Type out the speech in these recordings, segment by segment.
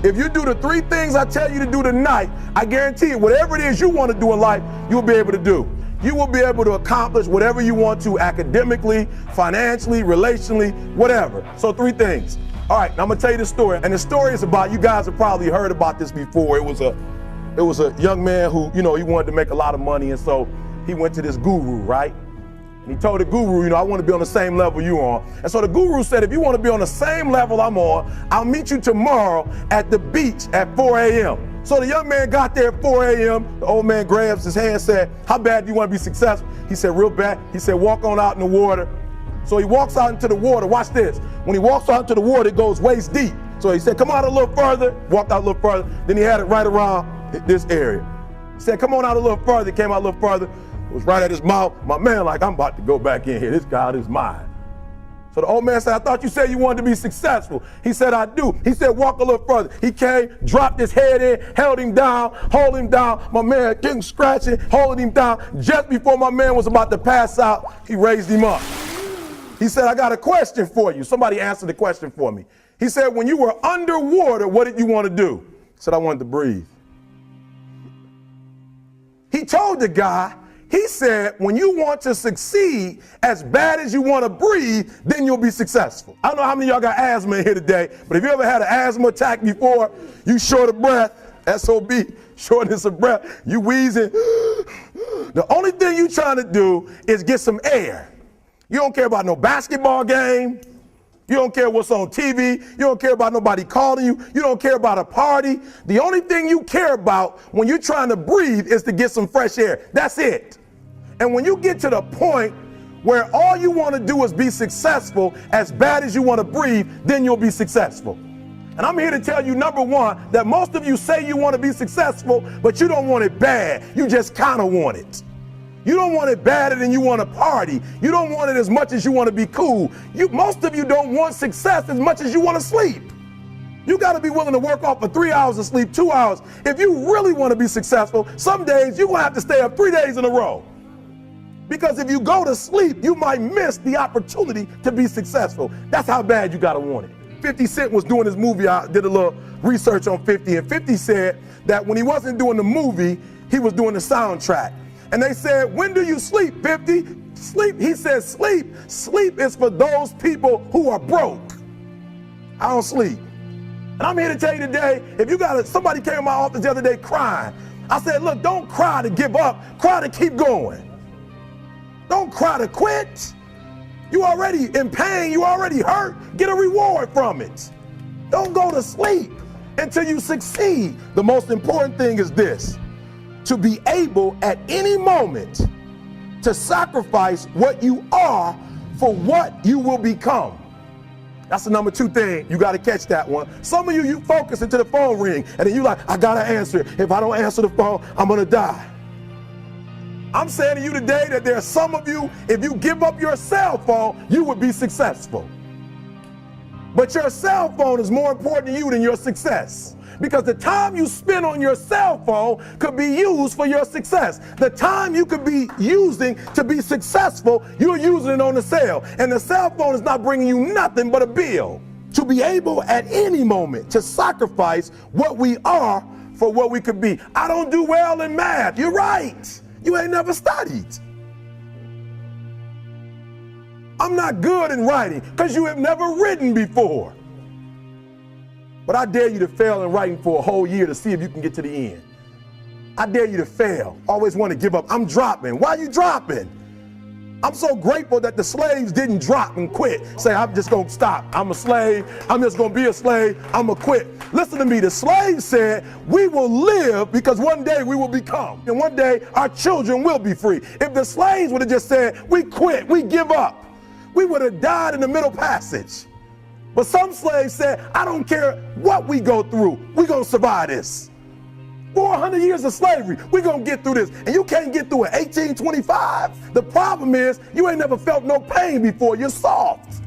If you do the 3 things I tell you to do tonight, I guarantee you, whatever it is you want to do in life, you'll be able to do. You will be able to accomplish whatever you want to academically, financially, relationally, whatever. So 3 things. All right, now I'm gonna tell you the story. And the story is about, you guys have probably heard about this before. It was a young man who, he wanted to make a lot of money, and so he went to this guru, right? And he told the guru, I want to be on the same level you on. And so the guru said, if you want to be on the same level I'm on, I'll meet you tomorrow at the beach at 4 a.m. So the young man got there at 4 a.m. The old man grabs his hand and said, how bad do you want to be successful? He said, real bad. He said, walk on out in the water. So he walks out into the water. Watch this. When he walks out into the water, it goes waist deep. So he said, come out a little further. Walked out a little further. Then he had it right around this area. He said, come on out a little further. Came out a little further. It was right at his mouth. My man, like, I'm about to go back in here. This guy is mine. So the old man said, I thought you said you wanted to be successful. He said, I do. He said, walk a little further. He came, dropped his head in, held him down, hold him down. My man getting scratching, holding him down. Just before my man was about to pass out, he raised him up. He said, I got a question for you. Somebody answered the question for me. He said, when you were underwater, what did you want to do? He said, I wanted to breathe. He told the guy, he said, when you want to succeed as bad as you want to breathe, then you'll be successful. I don't know how many of y'all got asthma in here today, but if you ever had an asthma attack before, you short of breath, SOB, shortness of breath, you wheezing. The only thing you trying to do is get some air. You don't care about no basketball game. You don't care what's on TV. You don't care about nobody calling you. You don't care about a party. The only thing you care about when you're trying to breathe is to get some fresh air. That's it. And when you get to the point where all you want to do is be successful as bad as you want to breathe, then you'll be successful. And I'm here to tell you, number one, that most of you say you want to be successful, but you don't want it bad. You just kind of want it. You don't want it badder than you want to party. You don't want it as much as you want to be cool. Most of you don't want success as much as you want to sleep. You got to be willing to work off for 3 hours of sleep, 2 hours. If you really want to be successful, some days you're going to have to stay up 3 days in a row. Because if you go to sleep, you might miss the opportunity to be successful. That's how bad you got to want it. 50 Cent was doing his movie. I did a little research on 50, and 50 said that when he wasn't doing the movie, he was doing the soundtrack. And they said, when do you sleep, 50? Sleep. He said, sleep. Sleep is for those people who are broke. I don't sleep. And I'm here to tell you today, if you got somebody came to my office the other day crying. I said, look, don't cry to give up. Cry to keep going. Don't cry to quit. You already in pain. You already hurt. Get a reward from it. Don't go to sleep until you succeed. The most important thing is this: to be able at any moment to sacrifice what you are for what you will become. That's the number 2 thing. You got to catch that one. Some of you focus until the phone ring, and then you like, I got to answer it. If I don't answer the phone, I'm going to die. I'm saying to you today that there are some of you, if you give up your cell phone, you would be successful. But your cell phone is more important to you than your success. Because the time you spend on your cell phone could be used for your success. The time you could be using to be successful, you're using it on the cell. And the cell phone is not bringing you nothing but a bill. To be able at any moment to sacrifice what we are for what we could be. I don't do well in math. You're right. You ain't never studied. I'm not good in writing because you have never written before. But I dare you to fail in writing for a whole year to see if you can get to the end. I dare you to fail. Always want to give up. I'm dropping. Why are you dropping? I'm so grateful that the slaves didn't drop and quit. Say, I'm just going to stop. I'm a slave. I'm just going to be a slave. I'm going to quit. Listen to me. The slaves said, we will live because one day we will become. And one day our children will be free. If the slaves would have just said, we quit, we give up, we would have died in the Middle Passage. But some slaves said, I don't care what we go through. We're going to survive this. 400 years of slavery, we're going to get through this. And you can't get through it. 1825. The problem is you ain't never felt no pain before. You're soft.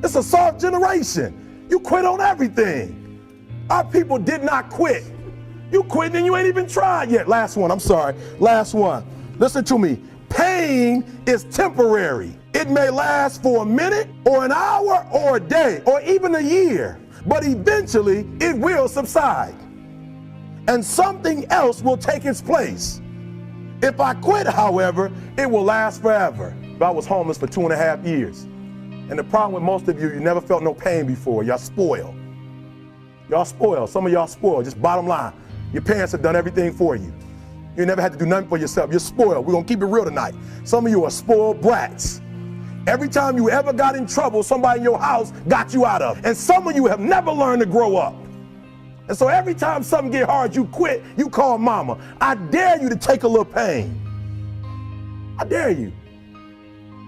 It's a soft generation. You quit on everything. Our people did not quit. You quit and you ain't even tried yet. Last one, I'm sorry. Last one. Listen to me. Pain is temporary. It may last for a minute or an hour or a day or even a year. but eventually it will subside. And something else will take its place. If I quit, however, it will last forever. I was homeless for 2.5 years. And the problem with most of you never felt no pain before. Y'all spoiled. Y'all spoiled. Some of y'all spoiled. Just bottom line. Your parents have done everything for you. You never had to do nothing for yourself. You're spoiled. We're going to keep it real tonight. Some of you are spoiled brats. Every time you ever got in trouble, somebody in your house got you out of it. And some of you have never learned to grow up. And so every time something get hard, you quit, you call mama. I dare you to take a little pain. I dare you.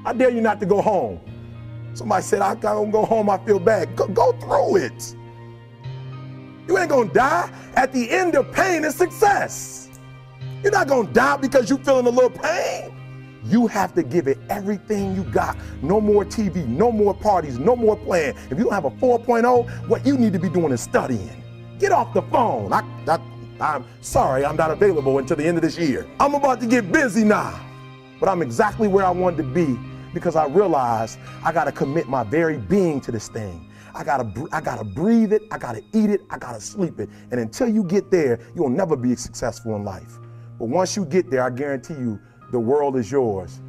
I dare you not to go home. Somebody said, I gotta go home, I feel bad. Go through it. You ain't gonna die. At the end of pain is success. You're not gonna die because you're feeling a little pain. You have to give it everything you got. No more TV, no more parties, no more playing. If you don't have a 4.0, what you need to be doing is studying. Get off the phone. I'm sorry, I'm not available until the end of this year. I'm about to get busy now. But I'm exactly where I wanted to be because I realized I gotta commit my very being to this thing. I gotta breathe it, I gotta eat it, I gotta sleep it. And until you get there, you'll never be successful in life. But once you get there, I guarantee you, the world is yours.